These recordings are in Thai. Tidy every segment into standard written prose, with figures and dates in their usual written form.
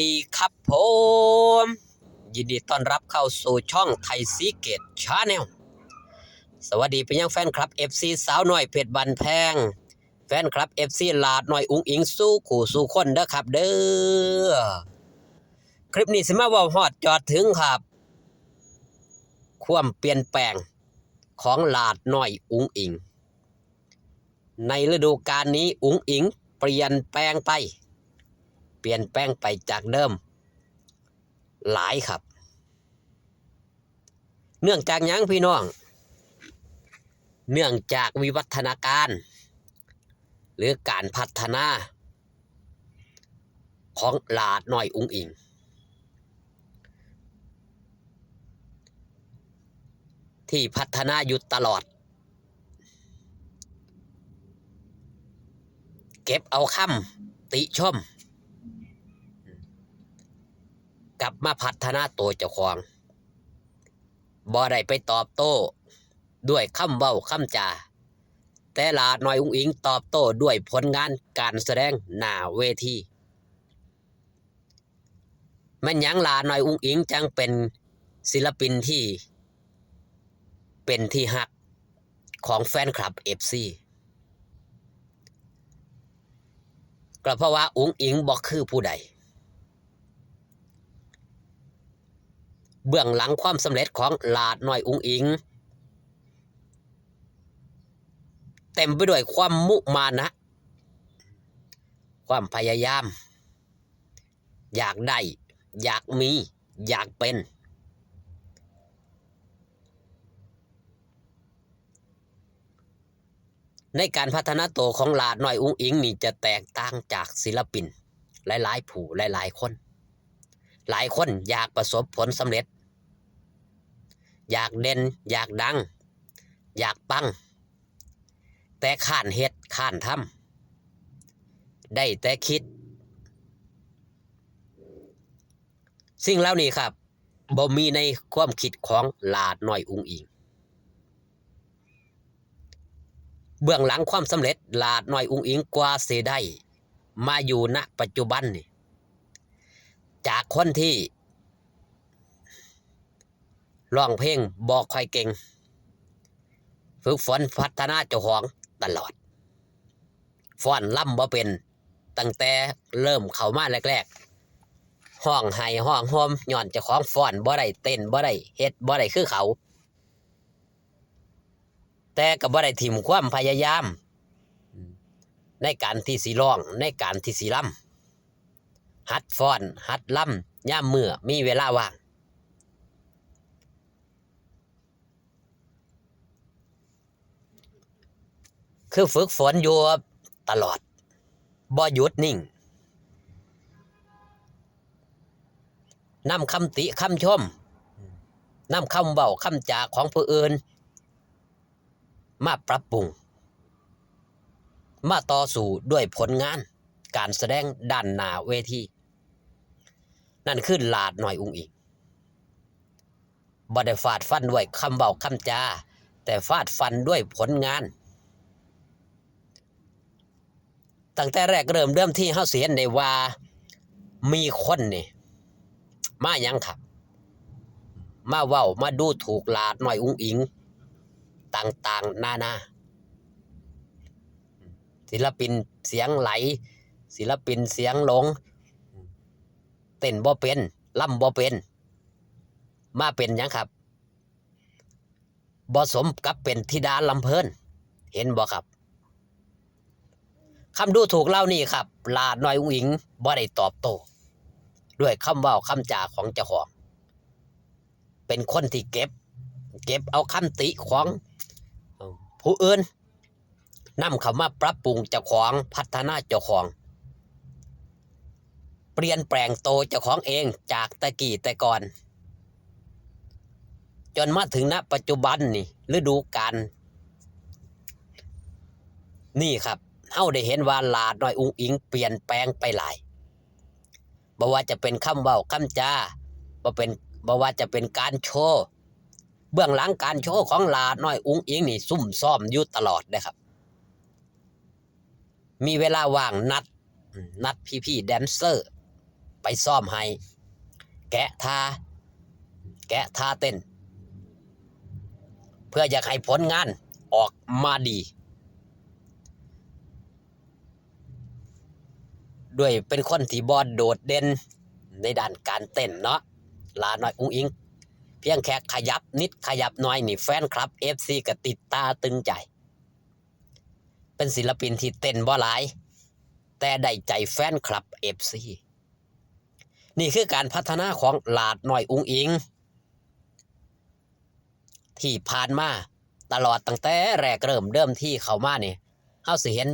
ดีครับผมยินดีต้อนรับเข้าสู่ช่องไทยซีเกตชาแนลสวัสดีไปยังแฟนคลับ FC สาวน้อยเพชรบันแพงแฟนคลับ FC ลาดน้อยอุ้งอิงสู้ขู่สู้คนเด้อครับเด้อคลิปนี้สิมาเว้าฮอดจอดถึงครับความเปลี่ยนแปลงของลาดน้อยอุ้งอิงในฤดูกาลนี้อุ้งอิงเปลี่ยนแปลงไปจากเดิมหลายครับเนื่องจากหยังพี่น้องเนื่องจากวิวัฒนาการหรือการพัฒนาของลาดน้อยอุ้งอิงที่พัฒนาอยู่ตลอดเก็บเอาคำติชมกลับมาพัฒนาตัวเจ้าของบ่ได้ไปตอบโต้ด้วยคำเว้าคำจาแต่ลาดน้อยอุ้งอิงตอบโต้ด้วยผลงานการแสดงหน้าเวทีแม่นหยังลาดน้อยอุ้งอิงจังเป็นศิลปินที่เป็นที่ฮักของแฟนคลับ FC ก็เพราะว่าอุ้งอิงบ่คือผู้ใดเบื้องหลังความสำเร็จของลาดน้อยอุ้งอิงเต็มไปด้วยความมุมานะความพยายามอยากได้อยากมีอยากเป็นในการพัฒนาตัวของลาดน้อยอุ้งอิงนี่จะแตกต่างจากศิลปินหลายๆผู้หลายๆคนหลายคนอยากประสบผลสำเร็จอยากเด่นอยากดังอยากปังแต่ข้านเฮ็ดข้านทำได้แต่คิดสิ่งเหล่านี้ครับบ่มีในความคิดของลาดน้อยอุ้งอิงเบื้องหลังความสำเร็จลาดน้อยอุ้งอิงกว่าสิได้มาอยู่ณปัจจุบันนี่จากคนที่ร้องเพลงบ่ค่อยเก่งฝึกฝนพัฒนาเจ้าของตลอดฟ้อนล่ำบ่เป็นตั้งแต่เริ่มเข้ามาแรกๆห้องไห้ห้องโฮมย้อนเจ้าของฟ้อนบ่ได้เต้นบ่ได้เฮ็ดบ่ได้คือเขาแต่ก็บ่ได้ถิ่มความพยายามในการที่สิร้องในการที่สิล่ำหัดฟ้อนหัดล่ำยามมื้อมีเวลาว่างคือฝึกฝนอยู่ตลอดบ่หยุดนิ่งนำคำติคำชมนำคำเว้าคำจาของผู้อื่นมาปรับปรุงมาต่อสู้ด้วยผลงานการแสดงด้านหน้าเวทีนั่นคือลาดน้อยอุ้งอิงบ่ได้ฟาดฟันด้วยคำเว้าคำจาแต่ฟาดฟันด้วยผลงานตั้งแต่แรกเริ่มที่เฮาสิเห็นได้ว่ามีคนนี่มาหยังครับมาเว้ามาดูถูกลาดน้อยอุ้งอิงต่างๆนานาศิลปินเสียงไหลศิลปินเสียงหลงเต้นบ่เป็นล่ำบ่เป็นมาเป็นหยังครับบ่สมกับเป็นธิดาลำเพิ่นเห็นบ่ครับคำดูถูกเล่านี่ครับลาดน้อยอุ้งอิงบ่ได้ตอบโต้ด้วยคำเว้าคำจาของเจ้าของเป็นคนที่เก็บเอาคำติของผู้อื่นนำเข้ามาปรับปรุงเจ้าของพัฒนาเจ้าของเปลี่ยนแปลงโตวเจ้าของเองจากแต่กี้แต่ก่อนจนมาถึงณปัจจุบันนี่ฤดูกาลนี่ครับเฮาได้เห็นว่าลาดน้อยอุ้งอิงเปลี่ยนแปลงไปหลายบ่ว่าจะเป็นคำเว้าคำจาบ่ว่าจะเป็นการโชว์เบื้องหลังการโชว์ของลาดน้อยอุ้งอิงนี่ซุ่มซ่อมอยู่ตลอดนะครับมีเวลาว่างนัดพี่ๆแดนเซอร์ ไปซ่อมให้แกะท่าเต้นเพื่ออยากให้ผลงานออกมาดีด้วยเป็นคนที่บ่โดดเด่นในด้านการเต้นเนาะหลาน้อยอุ้งอิงเพียงแค่ขยับนิดขยับหน่อยนี่แฟนคลับ FC ก็ติดตาตึงใจเป็นศิลปินที่เต้นบ่หลายแต่ได้ใจแฟนคลับ FC นี่คือการพัฒนาของหลาน้อยอุ้งอิงที่ผ่านมาตลอดตั้งแต่แรกเริ่มที่เข้ามานี่เฮาสิเห็น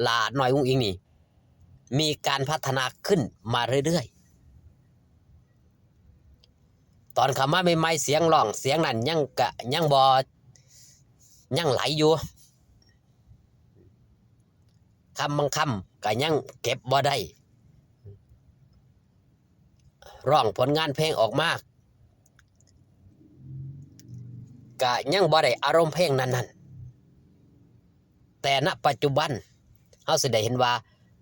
หลาน้อยอุ้งอิงนี่มีการพัฒนาขึ้นมาเรื่อยๆตอนเข้ามาใหม่ๆเสียงร้องเสียงนั้นยังบ่ยังไหลอยู่คำบางคำก็ยังเก็บบ่ได้ร้องผลงานเพลงออกมาก็ยังบ่ได้อารมณ์เพลงนั้นแต่ณปัจจุบันเฮาสิได้เห็นว่า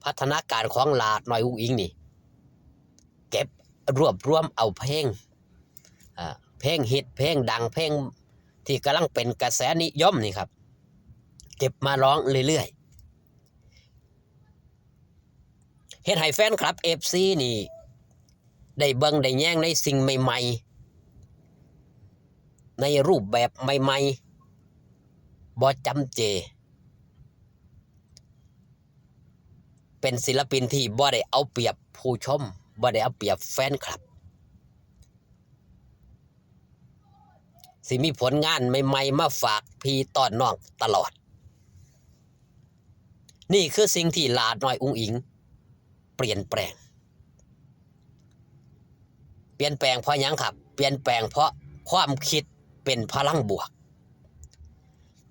พัฒนาการของหลาน้อยอุ้งอิงนี่เก็บรวบรวมเอาเพลงฮิตเพลงดังเพลงที่กำลังเป็นกระแสนิยมนี่ครับเก็บมาร้องเรื่อยๆเฮ็ดให้แฟนคลับ FC นี่ได้เบิ่งได้แย่งในสิ่งใหม่ๆในรูปแบบใหม่ๆบ่จำเจเป็นศิลปินที่บ่ได้เอาเปรียบผู้ชมบ่ได้เอาเปรียบแฟนคลับสิมีผลงานใหม่ๆมาฝากพี่ต้อนน้องตลอดนี่คือสิ่งที่หลาน้อยอุ้งอิงเปลี่ยนแปลงเพราะหยังครับเปลี่ยนแปลงเพราะความคิดเป็นพลังบวก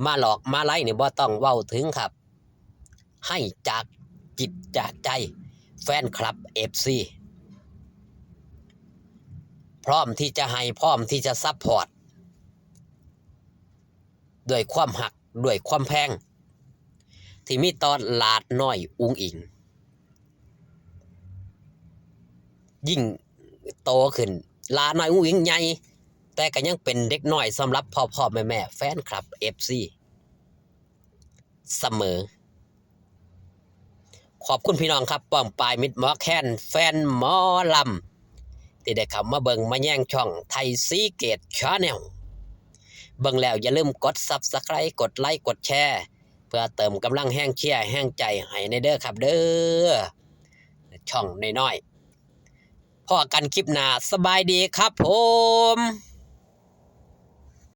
มาหลอกมาไล่นี่บ่ต้องเว้าถึงครับให้จากจิตจากใจแฟนคลับ FC พร้อมที่จะให้พร้อมที่จะซัพพอร์ตด้วยความหักด้วยความแพงที่มีตอนหลาน้อยอุ้งอิงยิ่งโตขึ้นหลาน้อยอุ้งอิงใหญ่แต่ก็ยังเป็นเด็กน้อยสำหรับพ่อแม่แฟนคลับ FC เสมอขอบคุณพี่น้องครับป้อมปลายมิตรหมอแคนแฟนหมอลำที่ได้เข้ามาเบิ่งมาแย่งช่องไทยซีเกตชาแนลเบิ่งแล้วอย่าลืมกด Subscribe กดไลค์กดแชร์เพื่อเติมกำลังแห้งเชียร์แห้งใจให้ในเด้อครับเด้อช่องน้อยๆพอกันคลิปหน้าสบายดีครับผม